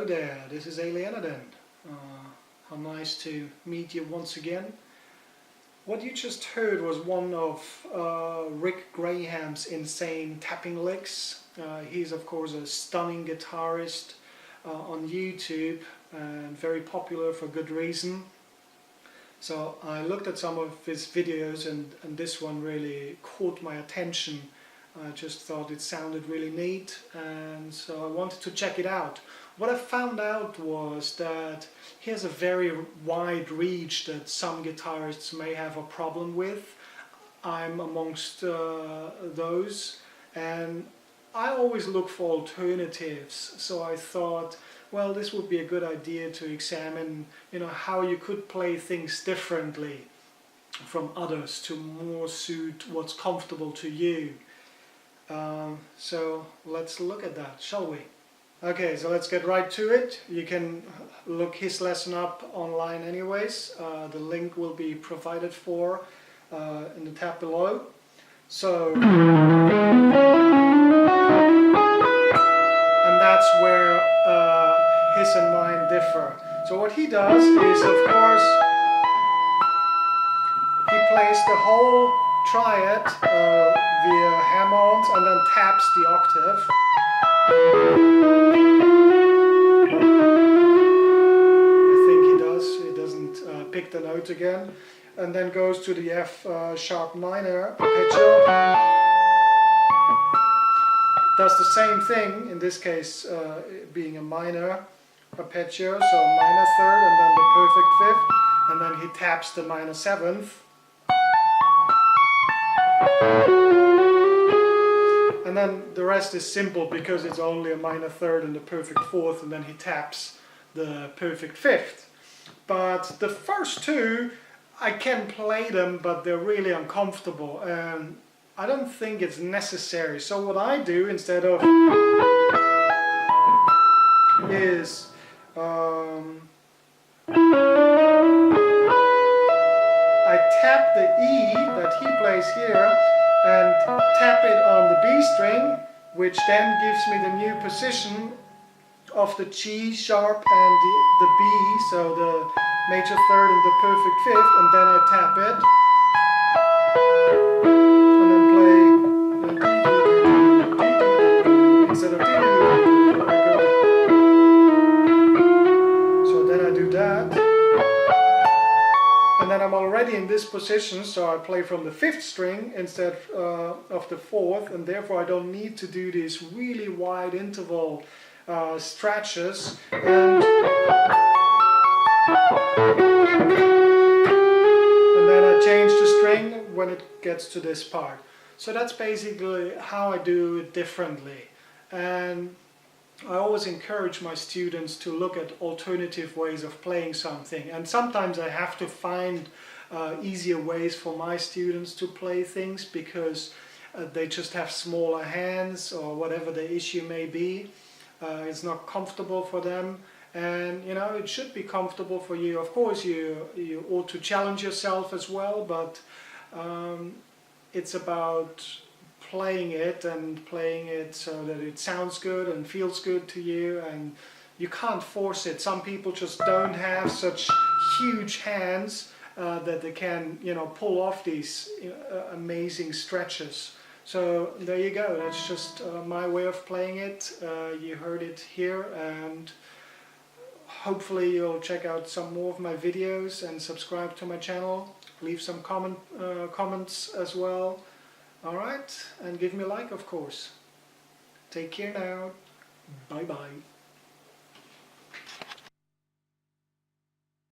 Hello there, this is Alienadin. How nice to meet you once again. What you just heard was one of Rick Graham's insane tapping licks. He's of course a stunning guitarist on YouTube and very popular for good reason. So I looked at some of his videos and this one really caught my attention. I just thought it sounded really neat, and so I wanted to check it out. What I found out was that he has a very wide reach that some guitarists may have a problem with. I'm amongst those, and I always look for alternatives. So I thought, well, this would be a good idea to examine, how you could play things differently from others to more suit what's comfortable to you. So let's look at that, shall we? Okay, so let's get right to it. You can look his lesson up online anyways. The link will be provided for in the tab below. So, and that's where his and mine differ. So what he does is, of course, he plays the whole triad via hammer-ons and then taps the octave. I think he does. He doesn't pick the note again. And then goes to the F sharp minor arpeggio. Does the same thing, in this case being a minor arpeggio, so minor third and then the perfect fifth. And then he taps the minor seventh. And then the rest is simple because it's only a minor third and the perfect fourth, and then he taps the perfect fifth. But the first two, I can play them, but they're really uncomfortable and I don't think it's necessary. So what I do instead of is I tap the E that he plays here and tap it on the B string, which then gives me the new position of the G sharp and the B, so the major third and the perfect fifth, and then I tap it and then play instead of so then I do that. And then I'm already in this position, so I play from the fifth string instead of the fourth, and therefore I don't need to do these really wide interval stretches. And then I change the string when it gets to this part. So that's basically how I do it differently. And I always encourage my students to look at alternative ways of playing something, and sometimes I have to find easier ways for my students to play things because they just have smaller hands or whatever the issue may be. It's not comfortable for them, and it should be comfortable for you. Of course you ought to challenge yourself as well, but it's about playing it so that it sounds good and feels good to you, and you can't force it. Some people just don't have such huge hands that they can pull off these amazing stretches. So there you go, that's just my way of playing it. You heard it here, and hopefully you'll check out some more of my videos and subscribe to my channel. Leave some comments as well. Alright, and give me a like, of course. Take care now. Bye bye.